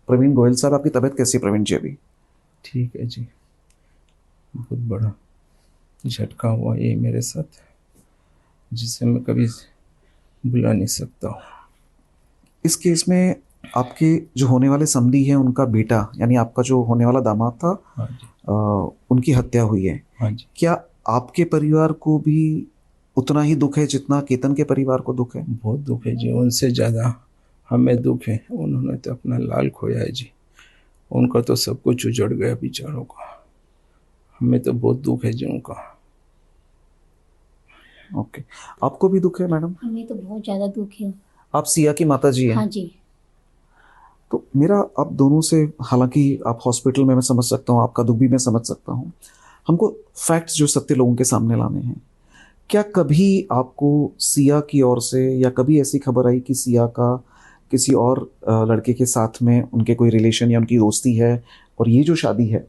प्रवीण गोयल साहब, आपकी तबीयत कैसी है प्रवीण जी अभी? ठीक है जी। बहुत बड़ा झटका हुआ ये मेरे साथ, जिसे मैं कभी भुला नहीं सकता हूँ। इस केस में आपके जो होने वाले समधी हैं उनका बेटा, यानी आपका जो होने वाला दामाद था, हाँ जी। उनकी हत्या हुई है। हाँ जी। क्या आपके परिवार को भी उतना ही दुख है जितना केतन के परिवार को दुख है? बहुत दुख है जी, उनसे ज़्यादा हमें दुख है। उन्होंने तो अपना लाल खोया है जी, उनका तो सब कुछ उजड़ गया बेचारों का। हमें तो बहुत दुख है जी उनका। ओके, आपको भी दुख है मैडम? हमें तो बहुत ज़्यादा दुख है। आप सिया की माता जी हैं? हाँ जी। तो मेरा आप दोनों से, हालांकि आप हॉस्पिटल में, मैं समझ सकता हूँ आपका दुख भी मैं समझ सकता हूँ, हमको फैक्ट्स जो सत्य लोगों के सामने लाने हैं। क्या कभी आपको सिया की ओर से या कभी ऐसी खबर आई कि सिया का किसी और लड़के के साथ में उनके कोई रिलेशन या उनकी दोस्ती है, और ये जो शादी है,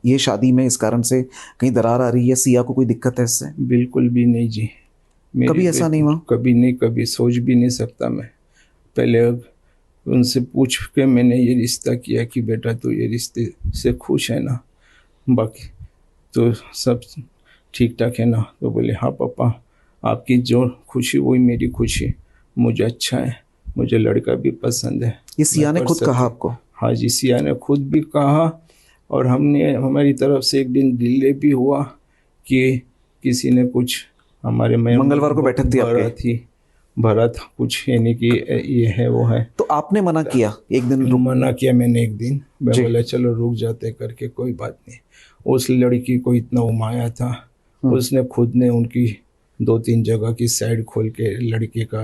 ये शादी में इस कारण से कहीं दरार आ रही है, सिया को कोई दिक्कत है इससे? बिल्कुल भी नहीं जी। कभी ऐसा नहीं हुआ? कभी नहीं, कभी सोच भी नहीं सकता मैं। पहले उनसे पूछ के मैंने ये रिश्ता किया कि बेटा तू ये रिश्ते से खुश है ना, बाकी तो सब ठीक ठाक है ना? तो बोले हाँ पापा, आपकी जो खुशी वही मेरी खुशी, मुझे अच्छा है, मुझे लड़का भी पसंद है। ये सिया ने खुद कहा आपको? हाँ जी, सिया ने खुद भी कहा, और हमने हमारी तरफ से एक दिन डिले भी हुआ कि किसी ने कुछ हमारे में मंगलवार को बैठक थी आपकी? भरत कुछ, यानी कि ये है वो है। तो आपने मना किया एक दिन? मना किया मैंने एक दिन, मैं बोला चलो रुक जाते करके, कोई बात नहीं। उस लड़की को इतना उमाया था, उसने खुद ने उनकी 2-3 जगह की साइड खोल के लड़के का,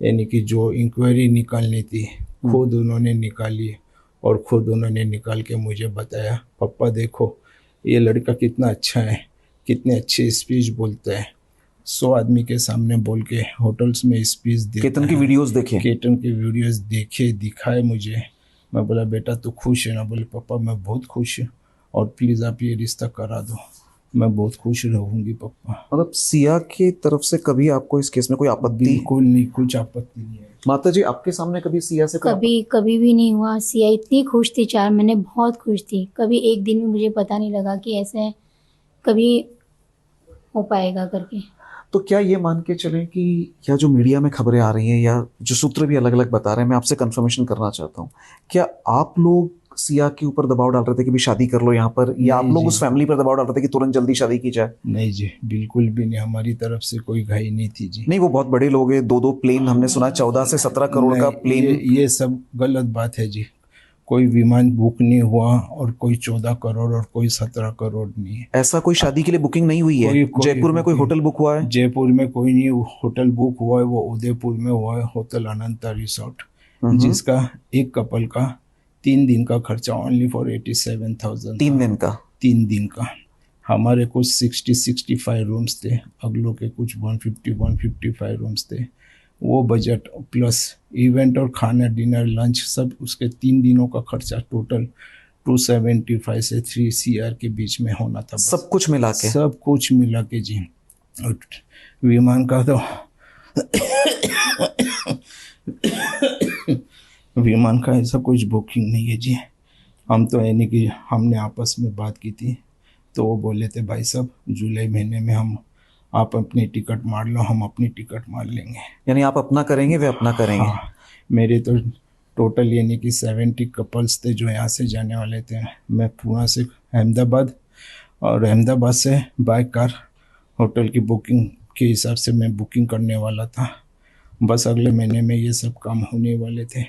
यानी कि जो इंक्वायरी निकालनी थी खुद उन्होंने निकाली, और खुद उन्होंने निकाल के मुझे बताया, पापा देखो ये लड़का कितना अच्छा है, कितने अच्छे स्पीच बोलता है, 100 आदमी के सामने बोल के होटल्स में स्पीच देता है। केतन की वीडियोस देखे? केतन की वीडियोस देखे, दिखाए मुझे। मैं बोला बेटा तू खुश है ना? बोले पापा मैं बहुत खुश हूँ, और प्लीज़ आप ये रिश्ता करा दो, मैं बहुत खुश रहूँगी पापा। मतलब सिया की तरफ से कभी आपको इस केस में कोई आपत्ति? बिल्कुल नहीं, कुछ आपत्ति नहीं है। माता जी, आपके सामने कभी सिया से कभी भी नहीं हुआ। सिया इतनी खुश थी, 4 महीने बहुत खुश थी। कभी एक दिन में मुझे पता नहीं लगा कि ऐसे कभी हो पाएगा करके। तो क्या ये मान के चलें कि, या जो मीडिया में खबरें आ रही हैं या जो सूत्र भी अलग अलग बता रहे हैं, मैं आपसे कंफर्मेशन करना चाहता हूँ, क्या आप लोग सिया के ऊपर दबाव डाल रहे थे कि भी शादी कर लो यहाँ पर, या आप लोग उस फैमिली पर दबाव डाल रहे थे कि तुरंत जल्दी शादी की जाए? नहीं जी, बिल्कुल भी नहीं, हमारी तरफ से कोई घाई नहीं थी जी। नहीं, वो बहुत बड़े लोग हैं, 2-2 प्लेन, हमने सुना 14 से 17 करोड़ का प्लेन। ये सब गलत बात है जी। कोई विमान बुक नहीं हुआ, और कोई 14 करोड़ और कोई 17 करोड़ नहीं है। ऐसा कोई शादी के लिए बुकिंग नहीं हुई है? जयपुर में कोई होटल बुक हुआ है? जयपुर में कोई नहीं होटल बुक हुआ है, वो उदयपुर में हुआ है होटल अनंता रिसोर्ट, जिसका एक कपल का 3 दिन का खर्चा ओनली फॉर 87,000। 3 दिन का? 3 दिन का। हमारे कुछ 60-65 रूम्स थे, अगलों के कुछ 150-155 रूम्स थे। वो बजट प्लस इवेंट और खाना, डिनर, लंच, सब उसके 3 दिनों का खर्चा टोटल 275 से 3 CR के बीच में होना था। सब कुछ मिला के? सब कुछ मिला के जी। और विमान का तो विमान का ऐसा कुछ बुकिंग नहीं है जी। हम तो यानी कि हमने आपस में बात की थी, तो वो बोले थे भाई साहब जुलाई महीने में हम, आप अपनी टिकट मार लो, हम अपनी टिकट मार लेंगे। यानी आप अपना करेंगे, वे अपना करेंगे? हाँ, मेरे तो टोटल यानी कि 70 कपल्स थे जो यहाँ से जाने वाले थे। मैं पुणे से अहमदाबाद, और अहमदाबाद से बाय कार होटल की बुकिंग के हिसाब से मैं बुकिंग करने वाला था। बस अगले महीने में ये सब काम होने वाले थे,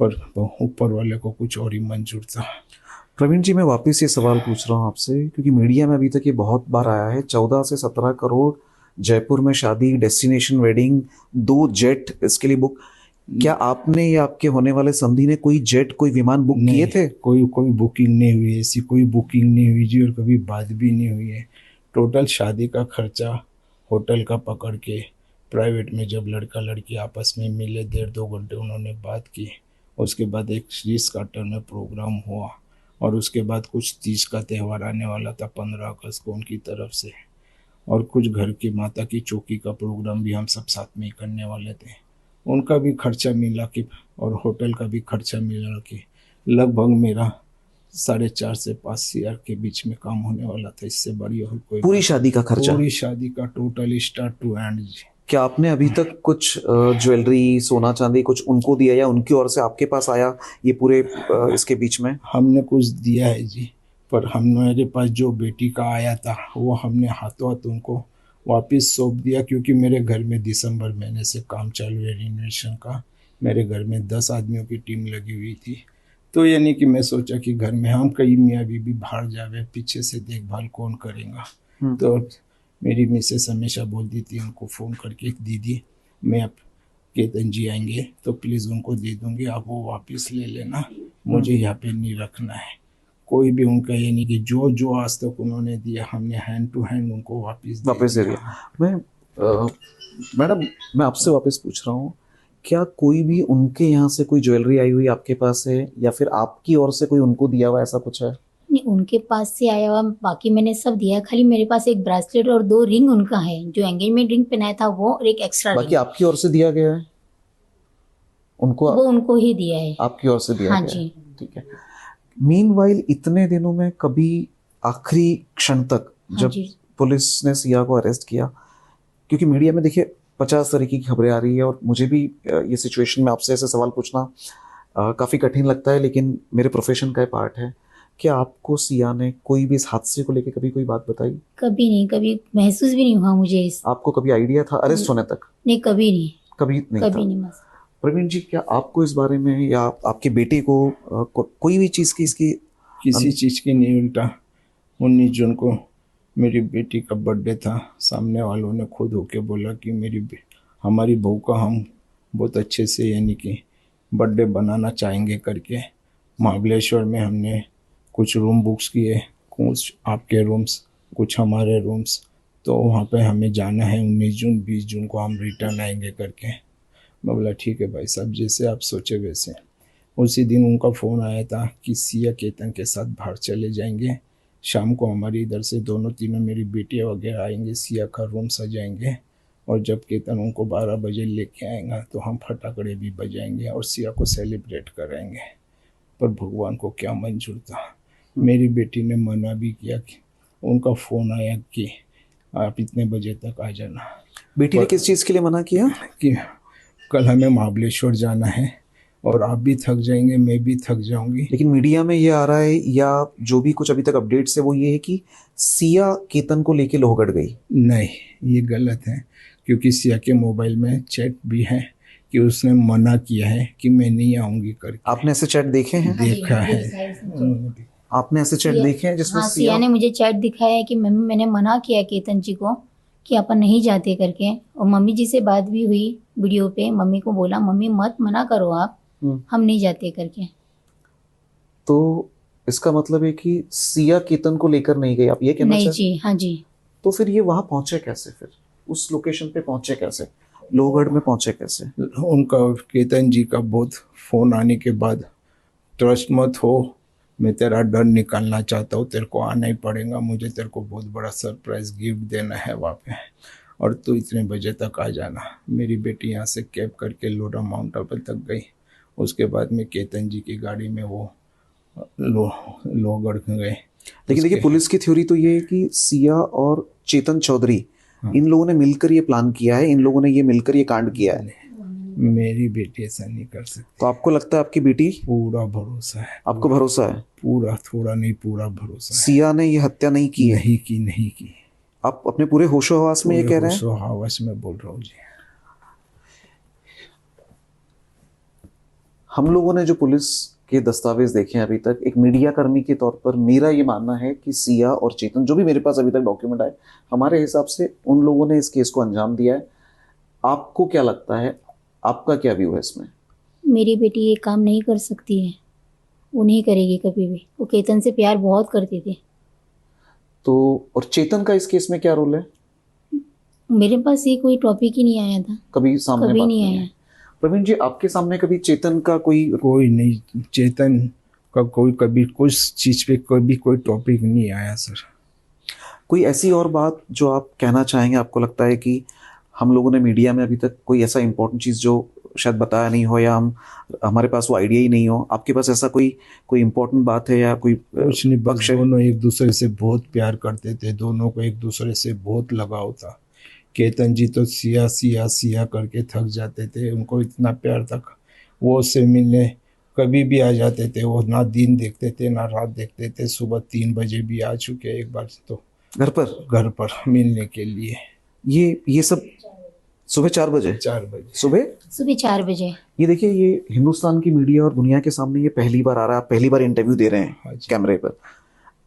पर ऊपर वाले को कुछ और ही मंजूर था। प्रवीण जी, मैं वापस ये सवाल पूछ रहा हूँ आपसे, क्योंकि मीडिया में अभी तक ये बहुत बार आया है, 14 से 17 करोड़, जयपुर में शादी, डेस्टिनेशन वेडिंग, 2 जेट इसके लिए बुक। क्या आपने या आपके होने वाले समधी ने कोई जेट, कोई विमान बुक किए थे? कोई बुकिंग नहीं हुई, ऐसी कोई बुकिंग नहीं हुई जी, और कभी बात भी नहीं हुई है। टोटल शादी का खर्चा होटल का पकड़ के, प्राइवेट में जब लड़का लड़की आपस में मिले, 1.5-2 घंटे उन्होंने बात की, उसके बाद एक शीश कार्टर में प्रोग्राम हुआ, और उसके बाद कुछ 30 का त्यौहार आने वाला था 15 अगस्त को उनकी तरफ से, और कुछ घर की माता की चौकी का प्रोग्राम भी हम सब साथ में ही करने वाले थे। उनका भी खर्चा मिला के, और होटल का भी खर्चा मिला के लगभग मेरा 4.5 से 5 CR के बीच में काम होने वाला था। इससे बड़ी और कोई पूरी शादी का खर्चा? पूरी शादी का टोटल स्टार्ट टू एंड जी। क्या आपने अभी तक कुछ ज्वेलरी, सोना चांदी कुछ उनको दिया या उनकी ओर से आपके पास आया ये पूरे इसके बीच में? हमने कुछ दिया है जी, पर हमारे पास जो बेटी का आया था वो हमने हाथों हाथ उनको वापस सौंप दिया, क्योंकि मेरे घर में दिसंबर महीने से काम चालू है रिनोवेशन का। मेरे घर में 10 आदमियों की टीम लगी हुई थी। तो यानी कि मैं सोचा कि घर में हम कहीं मियाँ बीबी बाहर जावे, पीछे से देखभाल कौन करेगा। तो मेरी मिसेस हमेशा बोलती थी उनको फ़ोन करके, दीदी मैं अब केतन जी आएंगे तो प्लीज़ उनको दे दूंगी, आप वो वापस ले लेना, मुझे यहाँ पे नहीं रखना है। कोई भी उनका यानी कि जो जो आज तक उन्होंने दिया हमने हैंड टू हैंड उनको वापस दे दिया। मैडम मैं आपसे वापस पूछ रहा हूँ, क्या कोई भी उनके यहाँ से कोई ज्वेलरी आई हुई आपके पास है या फिर आपकी ओर से कोई उनको दिया हुआ ऐसा कुछ है? नहीं, उनके पास से आया हुआ बाकी मैंने सब दिया, खाली मेरे पास एक ब्रेसलेट और 2 रिंग उनका है, जो एंगेजमेंट रिंग पहनाया था वो, और एक एक्स्ट्रा बाकी रिंग आपकी ओर से दिया गया है उनको? वो उनको ही दिया है। आपकी ओर से दिया हाँ गया जी। है, ठीक है। मीनवाइल इतने दिनों में कभी आखिरी क्षण तक हाँ जब जी। पुलिस ने सिया को अरेस्ट किया, क्योंकि मीडिया में देखिए 50 तरीके की खबरें आ रही है और मुझे भी ये सिचुएशन में आपसे ऐसे सवाल पूछना काफ़ी कठिन लगता है, लेकिन मेरे प्रोफेशन का पार्ट है। क्या आपको सिया ने कोई भी इस हादसे को लेकर कभी कोई बात बताई? कभी नहीं, कभी महसूस भी नहीं हुआ मुझे इस। आपको कभी आइडिया था अरेस्ट होने तक? नहीं, कभी नहीं, कभी नहीं था? कभी नहीं बस। प्रवीण जी, क्या आपको इस बारे में या आपके बेटे को कोई भी चीज़ की इसकी किसी चीज़ की नहीं? उल्टा 19 जून को मेरी बेटी का बर्थडे था, सामने वालों ने खुद होके बोला कि हमारी बहू का हम बहुत अच्छे से यानी कि बर्थडे बनाना चाहेंगे करके। महाबलेश्वर में हमने कुछ रूम बुक्स किए, कुछ आपके रूम्स, कुछ हमारे रूम्स, तो वहाँ पे हमें जाना है 19 जून, 20 जून को हम रिटर्न आएंगे करके। मैं बोला ठीक है भाई साहब, जैसे आप सोचे वैसे। उसी दिन उनका फ़ोन आया था कि सिया केतन के साथ बाहर चले जाएंगे, शाम को हमारी इधर से दोनों तीनों मेरी बेटियाँ वगैरह आएंगे, सिया का रूम सजाएंगे, और जब केतन उनको 12 बजे लेके आएगा तो हम फटाकड़े भी बजाएंगे और सिया को सेलिब्रेट कराएंगे। पर भगवान को क्या मंजूर था, मेरी बेटी ने मना भी किया कि उनका फ़ोन आया कि आप इतने बजे तक आ जाना। बेटी ने किस चीज़ के लिए मना किया? कि कल हमें महाबलेश्वर जाना है और आप भी थक जाएंगे, मैं भी थक जाऊंगी। लेकिन मीडिया में ये आ रहा है या जो भी कुछ अभी तक अपडेट्स है वो ये है कि सिया केतन को लेके लोहगढ़ गई। नहीं, ये गलत है, क्योंकि सिया के मोबाइल में चैट भी है कि उसने मना किया है कि मैं नहीं आऊंगी करके। आपने ऐसे चैट देखे हैं? देखा है। आपने ऐसे चैट देखे हैं जिसमें हाँ, सिया ने मुझे चैट दिखाया है कि मम्मी मैंने मना किया केतन जी को कि अपन नहीं जाते करके, और मम्मी जी से बात भी हुई वीडियो पे, मम्मी को बोला मम्मी मत मना करो आप, हम नहीं जाते करके। तो इसका मतलब है कि सिया केतन को लेकर नहीं गई, आप ये कहना नहीं चाहते? जी, हाँ जी। तो फिर ये वहां पहुंचे कैसे? फिर उस लोकेशन पे पहुंचे कैसे, लोहगढ़ में पहुंचे कैसे? उनका केतन जी का बहुत फ़ोन आने के बाद, ट्रस्ट मत हो, मैं तेरा डर निकालना चाहता हूँ, तेरे को आना ही पड़ेगा, मुझे तेरे को बहुत बड़ा सरप्राइज गिफ्ट देना है वहाँ पे, और तू इतने बजे तक आ जाना। मेरी बेटी यहाँ से कैब करके लोरा माउंट आबू तक गई। उसके बाद में केतन जी की गाड़ी में वो लोहगढ़ गए। लेकिन देखिए, पुलिस की थ्योरी तो ये है कि सिया और चेतन चौधरी इन लोगों ने मिलकर ये प्लान किया है, इन लोगों ने ये मिलकर ये कांड किया है। मेरी बेटी ऐसा नहीं कर सकती। तो आपको लगता है आपकी बेटी? पूरा भरोसा है। आपको भरोसा है? पूरा, थोड़ा नहीं, पूरा भरोसा है। सिया ने ये हत्या नहीं की है? नहीं की। आप अपने पूरे होशो हवास में ये कह रहे हैं? होशो हवास में बोल रहा हूँ जी। हम लोगों ने जो पुलिस के दस्तावेज देखे हैं अभी तक, एक मीडिया कर्मी के तौर पर मेरा ये मानना है कि सिया और चेतन, जो भी मेरे पास अभी तक डॉक्यूमेंट आए, हमारे हिसाब से उन लोगों ने इस केस को अंजाम दिया है। आपको क्या लगता है, आपका क्या व्यू है इसमें? मेरी बेटी ये काम नहीं कर सकती है, वो नहीं करेगी कभी भी। वो केतन से प्यार बहुत करती थी। तो और चेतन का इस केस में क्या रोल है? मेरे पास ये कोई टॉपिक ही नहीं आया था, कभी सामने कभी बात नहीं नहीं आया। है। प्रवीण जी, आपके सामने कभी चेतन का कोई नहीं, चेतन का कोई कभी कुछ चीज़ पे कभी कोई टॉपिक नहीं आया सर। कोई ऐसी और बात जो आप कहना चाहेंगे, आपको लगता है कि हम लोगों ने मीडिया में अभी तक कोई ऐसा इंपॉर्टेंट चीज़ जो शायद बताया नहीं हो, या हमारे पास वो आइडिया ही नहीं हो, आपके पास ऐसा कोई इम्पोर्टेंट बात है या कोई कुछ नहीं, बस पक्ष है? दोनों एक दूसरे से बहुत प्यार करते थे, दोनों को एक दूसरे से बहुत लगाव था। केतन जी तो सिया सिया सिया करके थक जाते थे, उनको इतना प्यार था। वो उससे मिलने कभी भी आ जाते थे, वो ना दिन देखते थे ना रात देखते थे। सुबह 3 बजे भी आ चुके एक बार तो घर पर मिलने के लिए। ये सब सुबह 4 बजे? 4 बजे सुबह 4 बजे। ये देखिए, ये हिंदुस्तान की मीडिया और दुनिया के सामने ये पहली बार आ रहा है, आप पहली बार इंटरव्यू दे रहे हाँ हैं जी। कैमरे पर।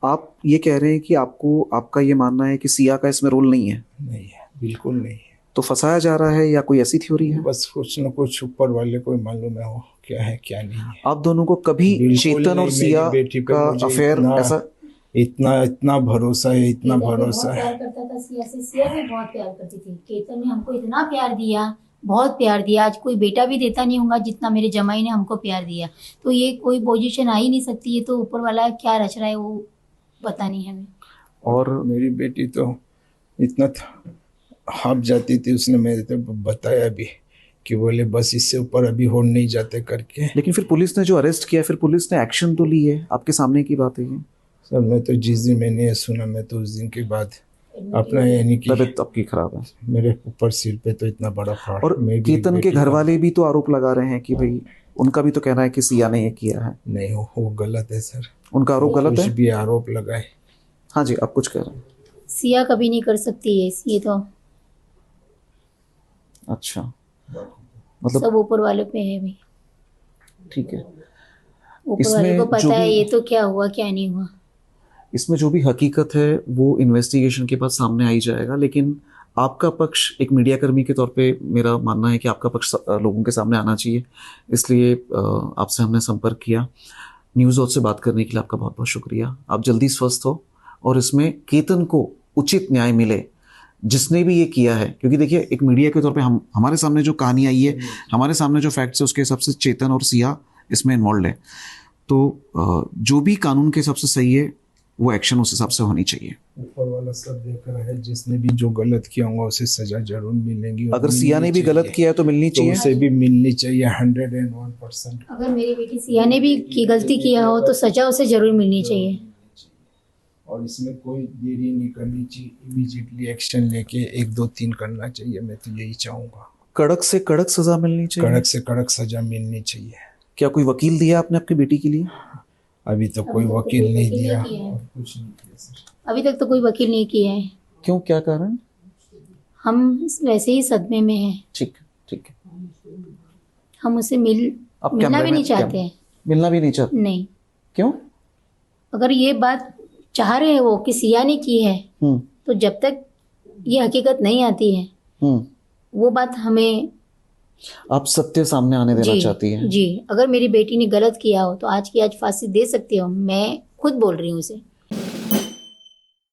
आप ये कह रहे हैं कि आपका ये मानना है कि सिया का इसमें रोल नहीं है? नहीं है, बिल्कुल नहीं है। तो फंसाया जा रहा है या कोई ऐसी थ्योरी है? बस कुछ न कुछ ऊपर वाले को मालूम है वो क्या है क्या नहीं है। आप दोनों को कभी बिल्कुल चेतन नहीं, और सिया मेरी बेटी पे का मुझे अफेयर ऐसा? इतना भरोसा है, इतना केतन भी भरोसा बहुत है। प्यार करता था सिया से, सिया भी बहुत प्यार करती थी। केतन ने हमको इतना प्यार दिया, बहुत प्यार दिया। आज कोई बेटा भी देता नहीं होगा जितना मेरे जमाई ने हमको प्यार दिया। तो ये कोई पोजीशन आ ही नहीं सकती, ये तो ऊपर वाला क्या रच रहा है वो पता नहीं हमें। और मेरी बेटी तो इतना हाफ जाती थी, उसने मेरे को बताया भी कि बोले बस इससे ऊपर अभी हो नहीं जाते करके। लेकिन फिर पुलिस ने जो अरेस्ट किया, फिर पुलिस ने एक्शन तो ली है, आपके सामने की बात है ये। सर मैं तो जिस दिन मैंने सुना, मैं तो उस दिन के बाद अपना यानी कि तबीयत आपकी खराब है। मेरे ऊपर सिर पे तो इतना बड़ा फाड़। और केतन के घर वाले भी तो आरोप लगा रहे हैं कि भाई, उनका भी तो कहना है कि सिया ने ये किया है। नहीं, वो गलत है सर, उनका आरोप गलत कुछ है। भी आरोप लगाए। हाँ जी, आप कुछ कह रहे हैं? सिया कभी नहीं कर सकती है ये तो, अच्छा, मतलब सब ऊपर वाले पे है भी। ठीक है। ऊपर वाले को पता है ये तो क्या हुआ क्या नहीं हुआ। इसमें जो भी हकीकत है वो इन्वेस्टिगेशन के बाद सामने आई जाएगा, लेकिन आपका पक्ष एक मीडिया कर्मी के तौर पे मेरा मानना है कि आपका पक्ष लोगों के सामने आना चाहिए, इसलिए आपसे हमने संपर्क किया। न्यूज़ आउट से बात करने के लिए आपका बहुत बहुत शुक्रिया। आप जल्दी स्वस्थ हो और इसमें केतन को उचित न्याय मिले जिसने भी ये किया है, क्योंकि देखिए एक मीडिया के तौर पे हमारे सामने जो कहानी आई है, हमारे सामने जो फैक्ट्स है, उसके हिसाब से चेतन और सिया इसमें इन्वॉल्व है। तो जो भी कानून के हिसाब से सही है वो एक्शन उस हिसाब से होनी चाहिए। ऊपर वाला सब देख रहा है, जिसने भी जो गलत किया होगा उसे सजा जरूर मिलेगी। और अगर सिया ने भी गलत किया है तो मिलनी तो चाहिए। उसे भी मिलनी चाहिए 101%। अगर मेरी बेटी सिया ने भी की गलती किया हो तो सजा उसे जरूर मिलनी चाहिए। और इसमें कोई देरी नहीं करनी चाहिए, इमीडिएटली एक्शन लेके 1 2 3 करना चाहिए। मैं तो यही चाहूँगा, कड़क से कड़क सजा मिलनी चाहिए। कड़क से कड़क सजा मिलनी चाहिए। क्या कोई वकील दिया आपने आपकी बेटी के लिए? अभी तो कोई वकील नहीं दिया, किया है। और कुछ नहीं किया सर। अभी तक तो कोई वकील नहीं किया है। क्यों, क्या कारण? हम वैसे ही सदमे में हैं। ठीक है। हम उससे आप मिलना कैमरे भी में- नहीं चाहते हैं। मिलना भी नहीं चाहते? नहीं, क्यों? अगर ये बात चाह रहे हैं वो कि सिया ने की है, हम्म तो जब तक ये हकीकत नहीं आती है हम्म वो बात हमें आप सत्य सामने आने देना जी चाहती हैं? जी। अगर मेरी बेटी ने गलत किया हो तो आज की आज फांसी दे सकती हो, मैं खुद बोल रही हूँ उसे।